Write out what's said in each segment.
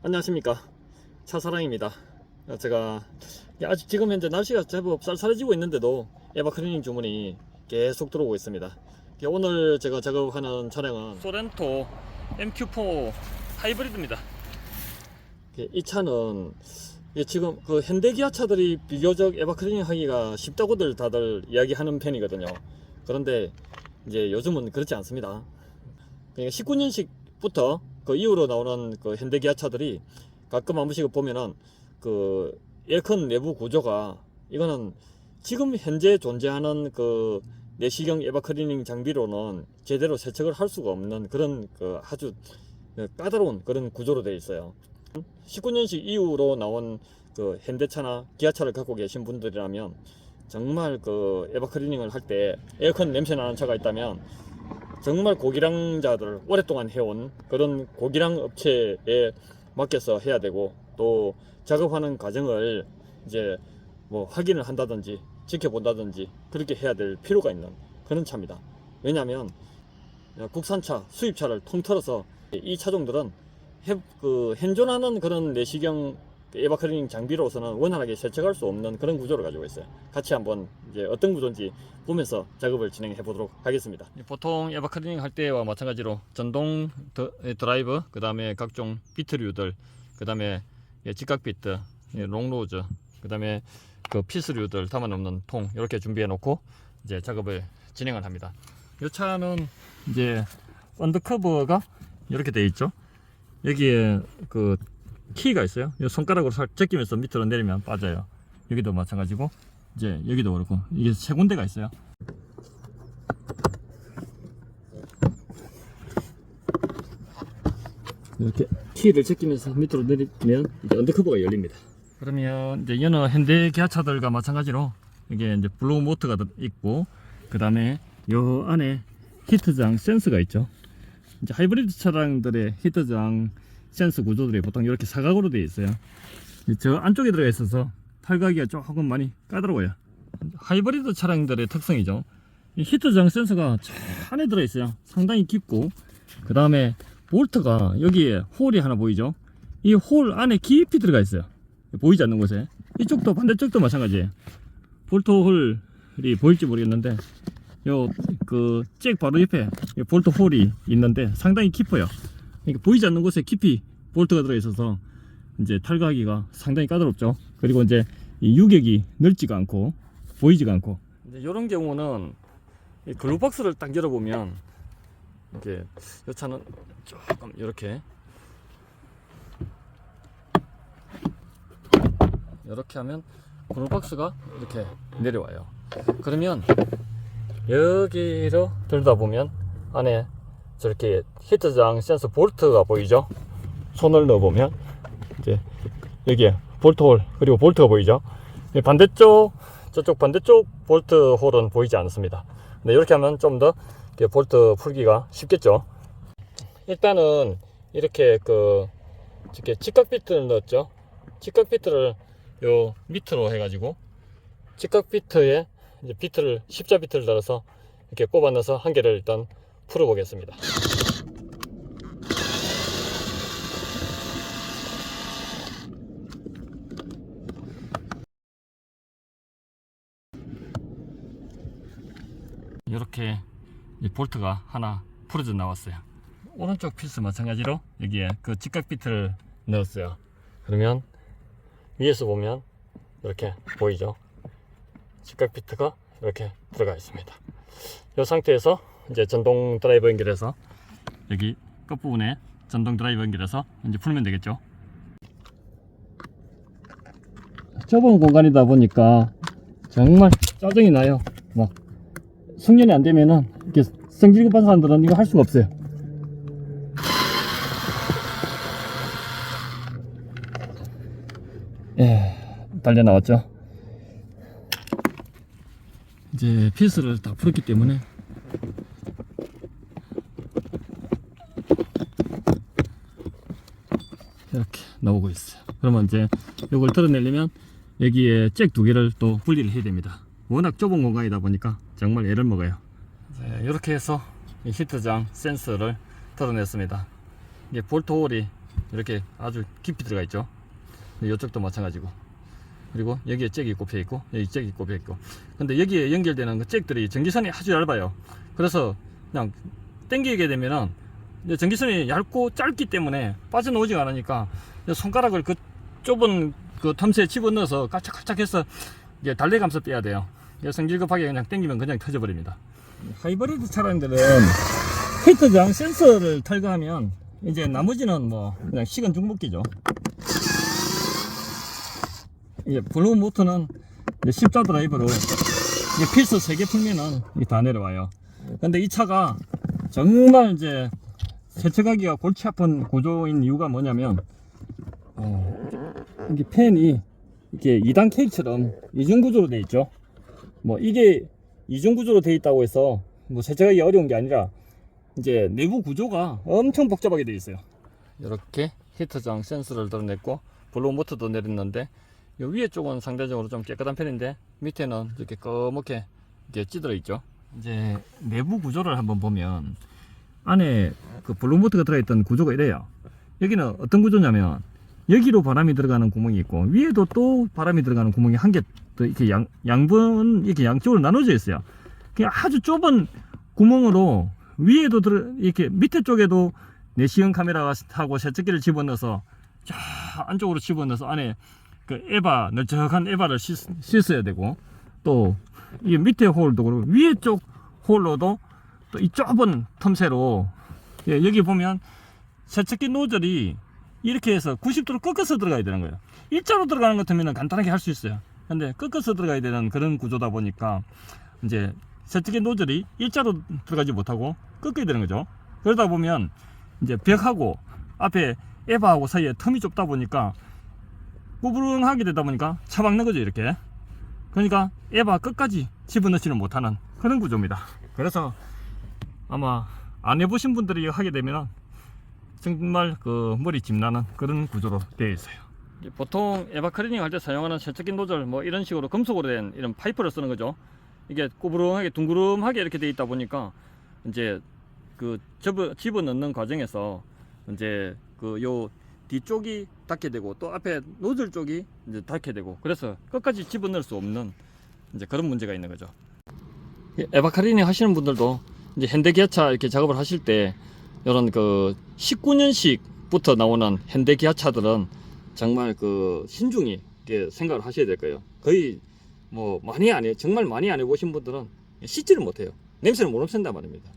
안녕하십니까, 차사랑입니다. 제가 아직 지금 현재 날씨가 제법 쌀쌀해지고 있는데도 에바 클리닝 주문이 계속 들어오고 있습니다. 오늘 제가 작업하는 차량은 소렌토 MQ4 하이브리드입니다. 이 차는 지금 그 현대기아 차들이 비교적 에바 클리닝 하기가 쉽다고들 다들 이야기하는 편이거든요. 그런데 이제 요즘은 그렇지 않습니다. 그러니까 19년식부터 그 이후로 나오는 그 현대기아 차들이 가끔 한 번씩 보면은 그 에어컨 내부 구조가, 이거는 지금 현재 존재하는 그 내시경 에바 클리닝 장비로는 제대로 세척을 할 수가 없는 그런 그 아주 까다로운 그런 구조로 되어 있어요. 19년식 이후로 나온 그 현대차나 기아차를 갖고 계신 분들이라면 정말 그 에바 클리닝을 할 때 에어컨 냄새 나는 차가 있다면 정말 고기량자들, 오랫동안 해온 그런 고기량 업체에 맡겨서 해야 되고, 또 작업하는 과정을 이제 뭐 확인을 한다든지 지켜본다든지 그렇게 해야 될 필요가 있는 그런 차입니다. 왜냐하면 국산차, 수입차를 통틀어서 이 차종들은 현존하는 그런 내시경 에바 클리닝 장비로서는 원활하게 세척할 수 없는 그런 구조를 가지고 있어요. 같이 한번 이제 어떤 구조인지 보면서 작업을 진행해 보도록 하겠습니다. 보통 에바 클리닝 할 때와 마찬가지로 전동 드라이브, 그 다음에 각종 비트류들, 그 다음에 직각 비트, 롱로즈, 그 다음에 그 피스류들 담아놓는 통, 이렇게 준비해 놓고 이제 작업을 진행을 합니다. 이 차는 이제 언더커버가 이렇게 되어 있죠. 여기에 그 키가 있어요. 이 손가락으로 살 제끼면서 밑으로 내리면 빠져요. 여기도 마찬가지고, 이제 여기도 그렇고, 이게 세 군데가 있어요. 이렇게 키를 제끼면서 밑으로 내리면 이제 언더커버가 열립니다. 그러면 이제 여느 현대 기아차들과 마찬가지로 이게 이제 블로우 모터가 있고, 그 다음에 요 안에 히트장 센서가 있죠. 이제 하이브리드 차량들의 히트장 센서 구조들이 보통 이렇게 사각으로 되어 있어요. 저 안쪽에 들어가 있어서 탈거하기가 조금 많이 까다로워요. 하이브리드 차량들의 특성이죠. 이 히트장 센서가 저 안에 들어 있어요. 상당히 깊고, 그 다음에 볼트가 여기에 홀이 하나 보이죠. 이 홀 안에 깊이 들어가 있어요. 보이지 않는 곳에. 이쪽도 반대쪽도 마찬가지예요. 볼트 홀이 보일지 모르겠는데 요 그 잭 바로 옆에 볼트 홀이 있는데 상당히 깊어요. 그러니까 보이지 않는 곳에 깊이 볼트가 들어 있어서 이제 탈거하기가 상당히 까다롭죠. 그리고 이제 이 유격이 넓지가 않고 보이지가 않고, 이제 이런 경우는 이 글루박스를 딱 열어보면 이게 이 차는 조금 이렇게 하면 글루박스가 이렇게 내려와요. 그러면 여기로 들다 보면 안에 저렇게 히트장 센서 볼트가 보이죠. 손을 넣어보면 이제 여기에 볼트 홀, 그리고 볼트가 보이죠. 반대쪽, 저쪽 반대쪽 볼트 홀은 보이지 않습니다. 근데 이렇게 하면 좀 더 볼트 풀기가 쉽겠죠. 일단은 이렇게 이렇게 직각 비트를 넣었죠. 직각 비트를 요 밑으로 해가지고 직각 비트에 이제 비트를, 십자 비트를 달아서 이렇게 꼽아 넣어서 한 개를 일단 풀어 보겠습니다. 이렇게 볼트가 하나 풀어져 나왔어요. 오른쪽 피스 마찬가지로 여기에 그 직각 비트를 넣었어요. 그러면 위에서 보면 이렇게 보이죠. 직각 비트가 이렇게 들어가 있습니다. 이 상태에서 이제 전동 드라이버 연결해서 여기 끝부분에 전동 드라이버 연결해서 이제 풀면 되겠죠. 좁은 공간이다 보니까 정말 짜증이 나요. 막 숙련이 안 되면은 이렇게 성질 급한 사람들은 이거 할 수가 없어요. 예, 달려 나왔죠. 이제 피스를 다 풀었기 때문에 이렇게 나오고 있어요. 그러면 이제 이걸 털어내려면 여기에 잭 두 개를 또 분리를 해야 됩니다. 워낙 좁은 공간이다 보니까 정말 애를 먹어요. 이렇게 해서 히트장 센서를 털어냈습니다. 이게 볼트 홀이 이렇게 아주 깊이 들어가 있죠. 이쪽도 마찬가지고, 그리고 여기에 잭이 꼽혀 있고 여기 잭이 꼽혀 있고. 근데 여기에 연결되는 그 잭들이 전기선이 아주 얇아요. 그래서 그냥 당기게 되면은 전기선이 얇고 짧기 때문에 빠져나오지가 않으니까 손가락을 그 좁은 그 틈새에 집어넣어서 까짝까짝해서 이제 달래 감싸 빼야 돼요. 성질급하게 그냥 당기면 그냥 터져버립니다. 하이브리드 차량들은 히터 저항 센서를 탈거하면 이제 나머지는 뭐 그냥 시간 중복기죠. 이제 블루 모터는 이제 십자 드라이버로 이제 필수 3개 풀면은 다 내려와요. 근데 이 차가 정말 이제 세척하기가 골치 아픈 구조인 이유가 뭐냐면, 이게 팬이 이게 2단 케이크처럼 이중 구조로 되어 있죠. 뭐 이게 이중 구조로 되어 있다고 해서 뭐 세척하기 어려운 게 아니라 이제 내부 구조가 엄청 복잡하게 되어 있어요. 이렇게 히터 저항 센서를 드러냈고 블루 모터도 내렸는데, 이 위에 쪽은 상대적으로 좀 깨끗한 편인데 밑에는 이렇게 검게 이렇게 찌들어 있죠. 이제 내부 구조를 한번 보면 안에 그 블루 모터가 들어있던 구조가 이래요. 여기는 어떤 구조냐면 여기로 바람이 들어가는 구멍이 있고 위에도 또 바람이 들어가는 구멍이 한 개 더 이렇게 양분 이렇게 양쪽으로 나눠져 있어요. 그냥 아주 좁은 구멍으로 위에도 이렇게 밑에 쪽에도 내시경 카메라가 하고 세척기를 집어넣어서 쫙 안쪽으로 집어넣어서 안에 그 에바 널쩍한 에바를 씻어야 되고, 또 이 밑에 홀도 그렇고 위에 쪽 홀로도 또 이 좁은 틈새로, 여기 보면 세척기 노즐이 이렇게 해서 90도로 꺾어서 들어가야 되는 거예요. 일자로 들어가는 것 같으면 간단하게 할 수 있어요. 근데 꺾어서 들어가야 되는 그런 구조다 보니까 이제 세척기 노즐이 일자로 들어가지 못하고 꺾어야 되는 거죠. 그러다 보면 이제 벽하고 앞에 에바하고 사이에 틈이 좁다 보니까 꾸부릉하게 되다 보니까 차박는 거죠, 이렇게. 그러니까 에바 끝까지 집어넣지는 못하는 그런 구조입니다. 그래서 아마 안 해보신 분들이 하게 되면 정말 그 머리 짚나는 그런 구조로 되어 있어요. 보통 에바 클리닝 할 때 사용하는 세척기 노즐 뭐 이런 식으로 금속으로 된 이런 파이프를 쓰는 거죠. 이게 꾸부릉하게 둥그름하게 이렇게 되어 있다 보니까 이제 그 집어넣는 과정에서 이제 그 요 뒤쪽이 닿게 되고 또 앞에 노즐 쪽이 이제 닿게 되고, 그래서 끝까지 집어넣을 수 없는 이제 그런 문제가 있는 거죠. 에바 클리닝 하시는 분들도 이제 현대기아차 이렇게 작업을 하실 때 이런 그 19년식부터 나오는 현대기아차들은 정말 그 신중히 이렇게 생각을 하셔야 될 거예요. 거의 뭐 정말 많이 안 해보신 분들은 씻지를 못해요. 냄새를 못 없앤단 말입니다.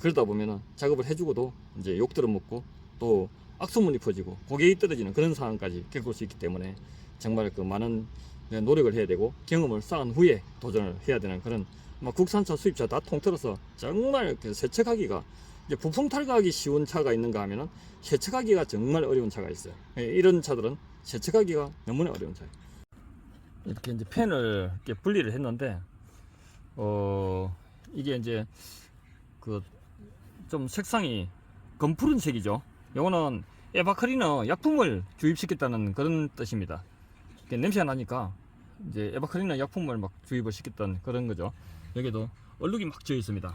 그러다 보면은 작업을 해주고도 이제 욕 들어먹고 또 악소문이 퍼지고 고객이 떨어지는 그런 상황까지 겪을 수 있기 때문에 정말 그 많은 노력을 해야 되고 경험을 쌓은 후에 도전을 해야 되는 그런 국산차 수입차 다 통틀어서 정말 그 세척하기가, 이제 부품 탈거하기 쉬운 차가 있는가 하면은 세척하기가 정말 어려운 차가 있어요. 이런 차들은 세척하기가 너무나 어려운 차예요. 이렇게 이제 팬을 이렇게 분리를 했는데, 이게 이제 그 좀 색상이 검푸른 색이죠. 요거는 에바 클리너 약품을 주입시켰다는 그런 뜻입니다. 냄새가 나니까 이제 에바 클리너 약품을 막 주입을 시켰던 그런 거죠. 여기도 얼룩이 막 져 있습니다.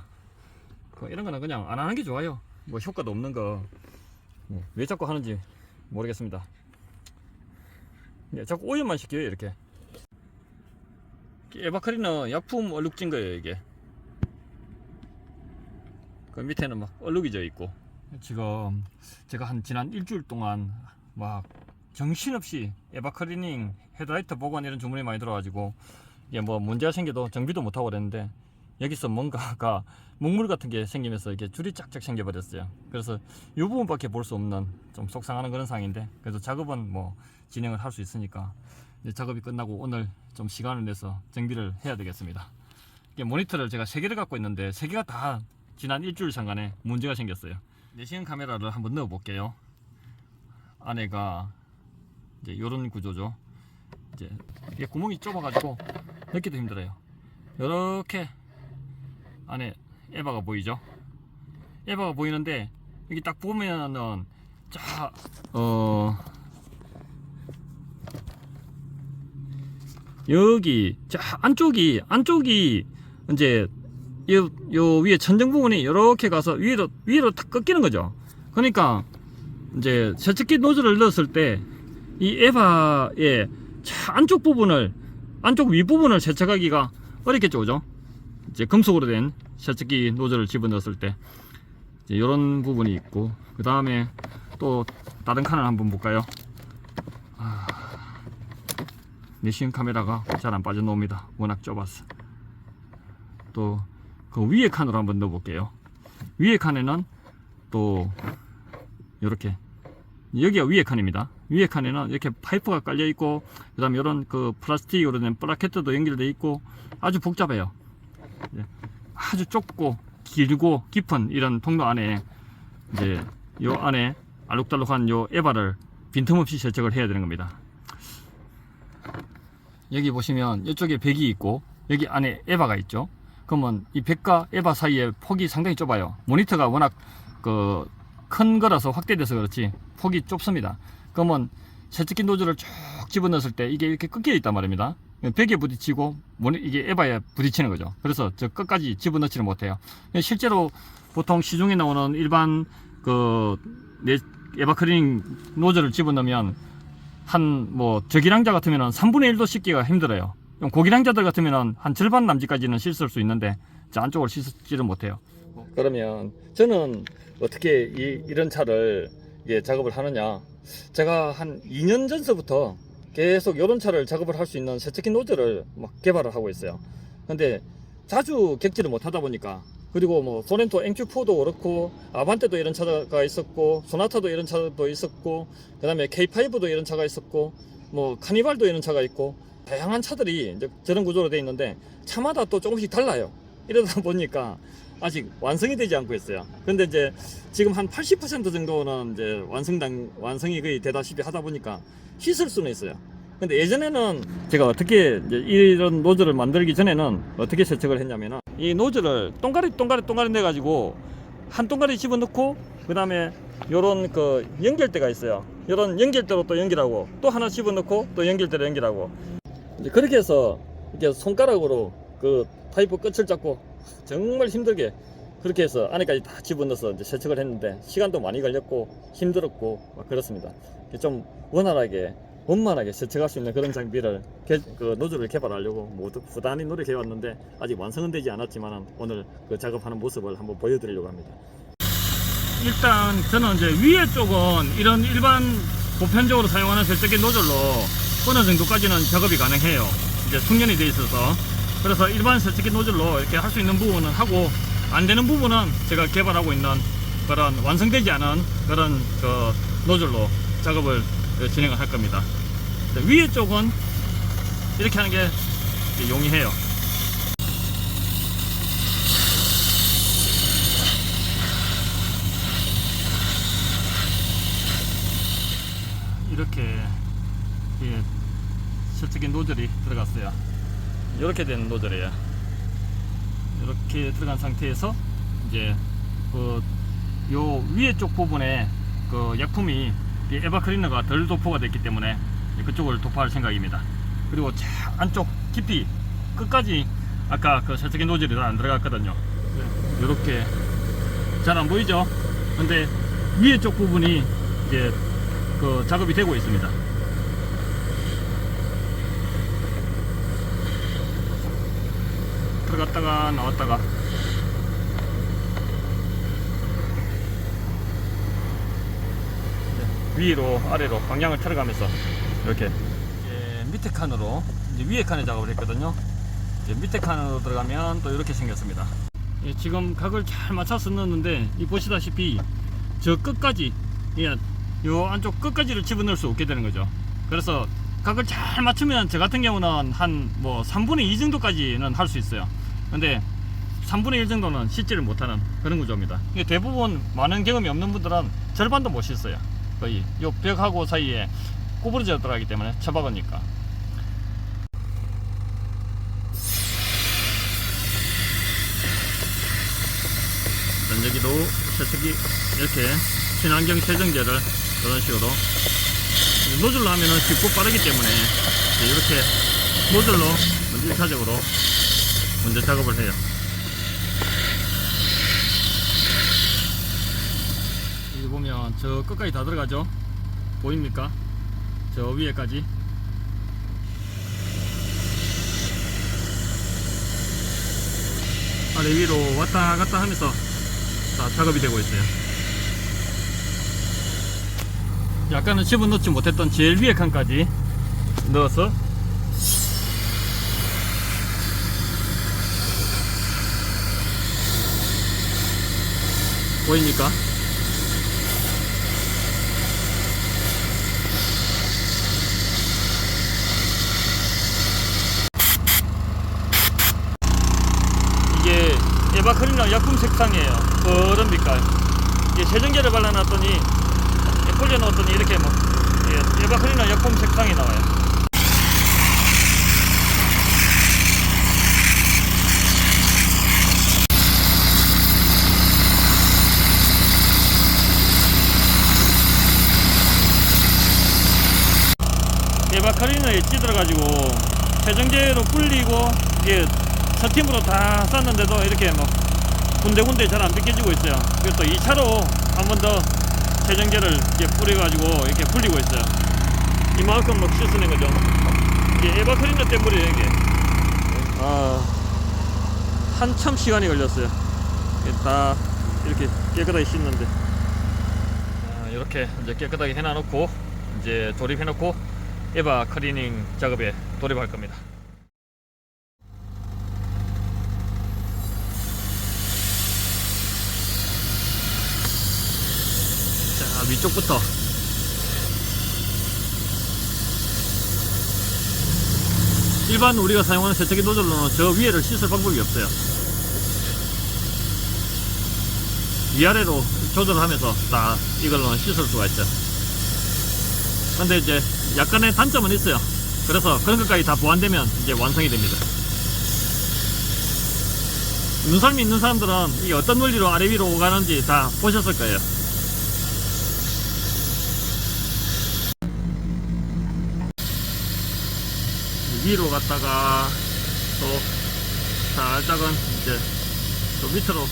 이런 거는 그냥 안 하는 게 좋아요. 뭐 효과도 없는 거 왜 자꾸 하는지 모르겠습니다. 자꾸 오염만 시켜요, 이렇게. 에바 클리너 약품 얼룩 진 거예요, 이게. 그 밑에는 막 얼룩이 져 있고. 지금 제가 지난 일주일 동안 막 정신없이 에바 클리닝 헤드라이트 보관 이런 주문이 많이 들어가지고 이게 뭐 문제가 생겨도 정비도 못하고 그랬는데, 여기서 뭔가가 먹물 같은 게 생기면서 이게 줄이 쫙쫙 생겨버렸어요. 그래서 이 부분밖에 볼 수 없는 좀 속상하는 그런 상황인데, 그래도 작업은 뭐 진행을 할 수 있으니까 이제 작업이 끝나고 오늘 좀 시간을 내서 정비를 해야 되겠습니다. 이게 모니터를 제가 3개를 갖고 있는데 3개가 다 지난 일주일 상간에 문제가 생겼어요. 내시경 카메라를 한번 넣어 볼게요. 안에가 이제 이런 구조죠. 이제 이게 구멍이 좁아가지고 넣기도 힘들어요. 이렇게 안에 에바가 보이죠? 에바가 보이는데 여기 딱 보면은 여기 안쪽이 이제 요 위에 천정 부분이 이렇게 가서 위로 탁 꺾이는 거죠. 그러니까 이제 세척기 노즐을 넣었을 때 이 에바의 안쪽 부분을, 안쪽 윗부분을 세척하기가 어렵겠죠, 그죠? 이제 금속으로 된 세척기 노즐을 집어넣었을 때 이런 부분이 있고, 그 다음에 또 다른 칸을 한번 볼까요? 내시경 카메라가 잘 안 빠져나옵니다. 워낙 좁아서. 또 그 위에 칸으로 한번 넣어 볼게요. 위에 칸에는 또 이렇게, 여기가 위에 칸입니다. 위에 칸에는 이렇게 파이프가 깔려 있고, 그 다음에 이런 그 플라스틱으로 된 브라켓도 연결되어 있고, 아주 복잡해요. 아주 좁고 길고 깊은 이런 통로 안에 이제 요 안에 알록달록한 요 에바를 빈틈없이 세척을 해야 되는 겁니다. 여기 보시면 이쪽에 백이 있고 여기 안에 에바가 있죠. 그러면 이 백과 에바 사이에 폭이 상당히 좁아요. 모니터가 워낙 그 큰 거라서 확대돼서 그렇지 폭이 좁습니다. 그러면 세척기 노즐을 쭉 집어넣었을 때 이게 이렇게 꺾여 있단 말입니다. 벽에 부딪히고 이게 에바에 부딪히는 거죠. 그래서 저 끝까지 집어넣지를 못해요. 실제로 보통 시중에 나오는 일반 그 에바 클리닝 노즐을 집어넣으면 한 뭐 저기량자 같으면 3분의 1도 씻기가 힘들어요. 고기량자들 같으면 한 절반 남짓까지는 씻을 수 있는데 안쪽을 씻지를 못해요. 그러면 저는 어떻게 이런 차를 작업을 하느냐, 제가 한 2년 전서부터 계속 이런 차를 작업을 할 수 있는 세척기 노즐을 막 개발을 하고 있어요. 근데 자주 겪지를 못하다 보니까, 그리고 뭐 소렌토 MQ4도 그렇고 아반떼도 이런 차가 있었고, 소나타도 이런 차도 있었고, 그 다음에 K5도 이런 차가 있었고, 뭐 카니발도 이런 차가 있고, 다양한 차들이 이제 저런 구조로 되어 있는데 차마다 또 조금씩 달라요. 이러다 보니까 아직 완성이 되지 않고 있어요. 근데 이제 지금 한 80% 정도는 이제 완성이 거의 되다시피 하다 보니까 씻을 수는 있어요. 근데 예전에는 제가 어떻게 이제 이런 노즐을 만들기 전에는 어떻게 세척을 했냐면은, 이 노즐을 동가리 내 가지고 한 동가리 집어넣고, 그 다음에 요런 그 연결대가 있어요. 요런 연결대로 또 연결하고, 또 하나 집어넣고 또 연결대로 연결하고, 이제 그렇게 해서 이렇게 손가락으로 그 파이프 끝을 잡고 정말 힘들게 그렇게 해서 안에까지 다 집어넣어서 이제 세척을 했는데 시간도 많이 걸렸고 힘들었고 막 그렇습니다. 좀 원만하게 세척할 수 있는 그런 장비를 그 노즐을 개발하려고 모두 부단히 노력해 왔는데 아직 완성은 되지 않았지만 오늘 그 작업하는 모습을 한번 보여드리려고 합니다. 일단 저는 이제 위에 쪽은 이런 일반 보편적으로 사용하는 세척기 노즐로 어느 정도까지는 작업이 가능해요. 이제 숙련이 돼 있어서. 그래서 일반 세척기 노즐로 이렇게 할 수 있는 부분은 하고, 안 되는 부분은 제가 개발하고 있는 그런 완성되지 않은 그런 그 노즐로 작업을 진행을 할 겁니다. 위에 쪽은 이렇게 하는 게 용이해요. 이렇게 세척기 노즐이 들어갔어요. 이렇게 된 노즐이에요. 이렇게 들어간 상태에서 이제 요 위에 쪽 부분에 그 약품이 에바 클리너가 덜 도포가 됐기 때문에 그쪽을 도포할 생각입니다. 그리고 안쪽 깊이 끝까지 아까 그 세척기 노즐이 안 들어갔거든요. 이렇게 잘 안 보이죠? 근데 위에 쪽 부분이 이제 그 작업이 되고 있습니다. 들어갔다가 나왔다가 위로 아래로 방향을 틀어가면서 이렇게 밑에 칸으로 이제 위에 칸에 작업을 했거든요. 이제 밑에 칸으로 들어가면 또 이렇게 생겼습니다. 지금 각을 잘 맞춰서 넣었는데 이 보시다시피 저 끝까지 요 안쪽 끝까지를 집어넣을 수 없게 되는 거죠. 그래서 각을 잘 맞추면 저 같은 경우는 한 뭐 3분의 2 정도까지는 할 수 있어요. 근데 3분의 1 정도는 씻지를 못하는 그런 구조입니다. 대부분 많은 경험이 없는 분들은 절반도 못 씻어요. 거의 요 벽하고 사이에 구부러져 들어가기 때문에 처박으니까. 여기도 세척기 이렇게 친환경 세정제를 이런 식으로 노즐로 하면은 쉽고 빠르기 때문에 이렇게 노즐로 1차적으로 먼저 작업을 해요. 보면 저 끝까지 다 들어가죠. 보입니까? 저 위에까지. 아래 위로 왔다 갔다 하면서 다 작업이 되고 있어요. 약간은 집어넣지 못했던 제일 위에 칸까지 넣어서 보입니까? 이게 에바크릴러 약품 색상이에요. 그런 빛깔. 이게 세정제를 발라놨더니 돌려놓았더니 이렇게 막 에바크릴러 약품 색상이 나와요. 에바크릴러에 찌들어가지고 세정제로 불리고 이게 첫 팀으로 다 쌌는데도 이렇게 막 군데군데 잘 안 벗겨지고 있어요. 그래서 또 2차로 한 번 더 세정제를 이렇게 뿌려가지고 이렇게 불리고 있어요. 이만큼 막 씻어낸 거죠. 이게 에바크릴러 때문에 이게 한참 시간이 걸렸어요. 이게 다 이렇게 깨끗하게 씻는데 이렇게 이제 깨끗하게 해놔놓고 이제 조립해놓고 에바 클리닝 작업에 돌입할 겁니다. 자, 위쪽부터 일반 우리가 사용하는 세척기 노즐로는 저 위에를 씻을 방법이 없어요. 위아래로 조절하면서 다 이걸로는 씻을 수가 있죠. 근데 이제 약간의 단점은 있어요. 그래서 그런 것까지 다 보완되면 이제 완성이 됩니다. 눈썰미 있는 사람들은 이게 어떤 원리로 아래 위로 오가는지 다 보셨을 거예요. 위로 갔다가 또 살짝은 이제 또 밑으로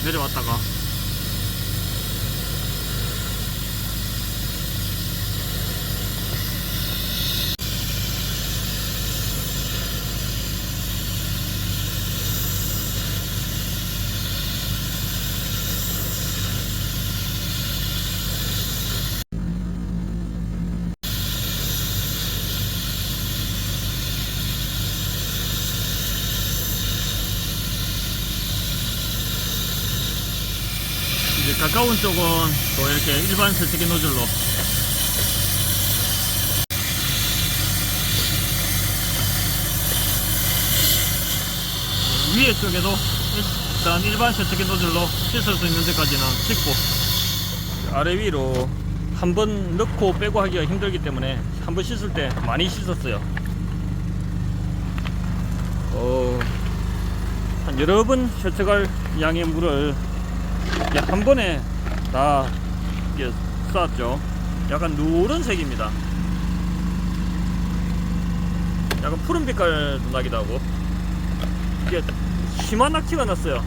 내려왔다가 이제 가까운 쪽은 또 이렇게 일반 세척기 노즐로 위에 쪽에도 일단 일반 세척기 노즐로 씻을 수 있는 데까지는 씻고 아래 위로 한번 넣고 빼고 하기가 힘들기 때문에 한번 씻을 때 많이 씻었어요. 한 여러 번 세척할 양의 물을 한 번에 다 쌌죠. 약간 누런색입니다. 약간 푸른 빛깔 나기도 하고 이게 심한 낙티가 났어요.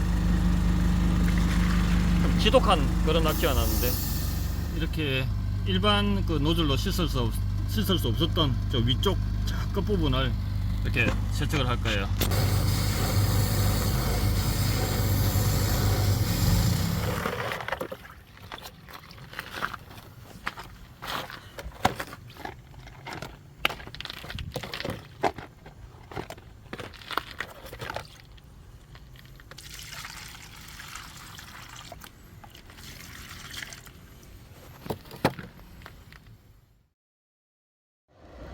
좀 지독한 그런 낙티가 났는데 이렇게 일반 그 노즐로 씻을 수 없었던 저 위쪽 끝부분을 이렇게 세척을 할 거예요.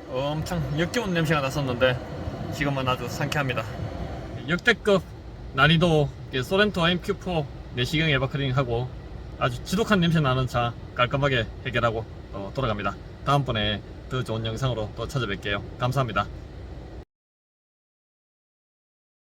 엄청 역겨운 냄새가 났었는데 지금은 아주 상쾌합니다. 역대급 난이도 소렌토 MQ4 내시경 에바클리닝하고 아주 지독한 냄새 나는 차 깔끔하게 해결하고 돌아갑니다. 다음번에 더 좋은 영상으로 또 찾아뵐게요. 감사합니다.